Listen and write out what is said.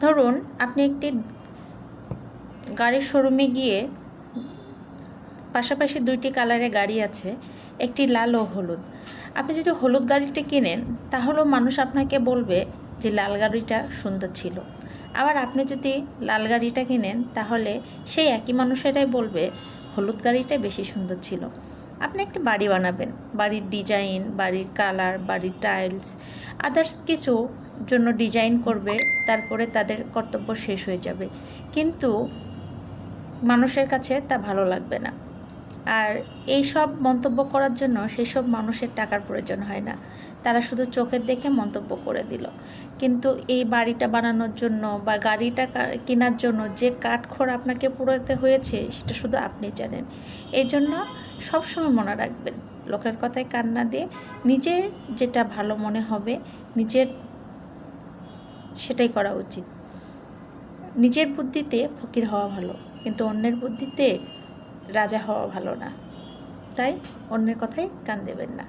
ধরুন আপনি একটি গাড়ির শোরুমে গিয়ে পাশাপাশি দুইটি কালারের গাড়ি আছে, একটি লাল ও হলুদ। আপনি যদি হলুদ গাড়িটা কেনেন তাহলেও মানুষ আপনাকে বলবে যে লাল গাড়িটা সুন্দর ছিল। আবার আপনি যদি লাল গাড়িটা কেনেন তাহলে সেই একই মানুষেরাই বলবে হলুদ গাড়িটা বেশি সুন্দর ছিল। আপনি একটা বাড়ি বানাবেন, বাড়ির ডিজাইন, বাড়ির কালার, বাড়ির টাইলস, আদার্স কিছু জন্য ডিজাইন করবে, তারপরে তাদের কর্তব্য শেষ হয়ে যাবে, কিন্তু মানুষের কাছে তা ভালো লাগবে না। আর এই সব মন্তব্য করার জন্য সেই সব মানুষের টাকার প্রয়োজন হয় না, তারা শুধু চোখের দেখে মন্তব্য করে দিল। কিন্তু এই বাড়িটা বানানোর জন্য বা গাড়িটা কেনার জন্য যে কাঠখড় আপনাকে পোড়াতে হয়েছে সেটা শুধু আপনি জানেন। এই জন্য সবসময় মনে রাখবেন, লোকের কথায় কান না দিয়ে নিজে যেটা ভালো মনে হবে নিজের সেটাই করা উচিত। নিজের বুদ্ধিতে ফকির হওয়া ভালো, কিন্তু অন্যের বুদ্ধিতে রাজা হওয়া ভালো না। তাই অন্যের কথায় কান দেবেন না।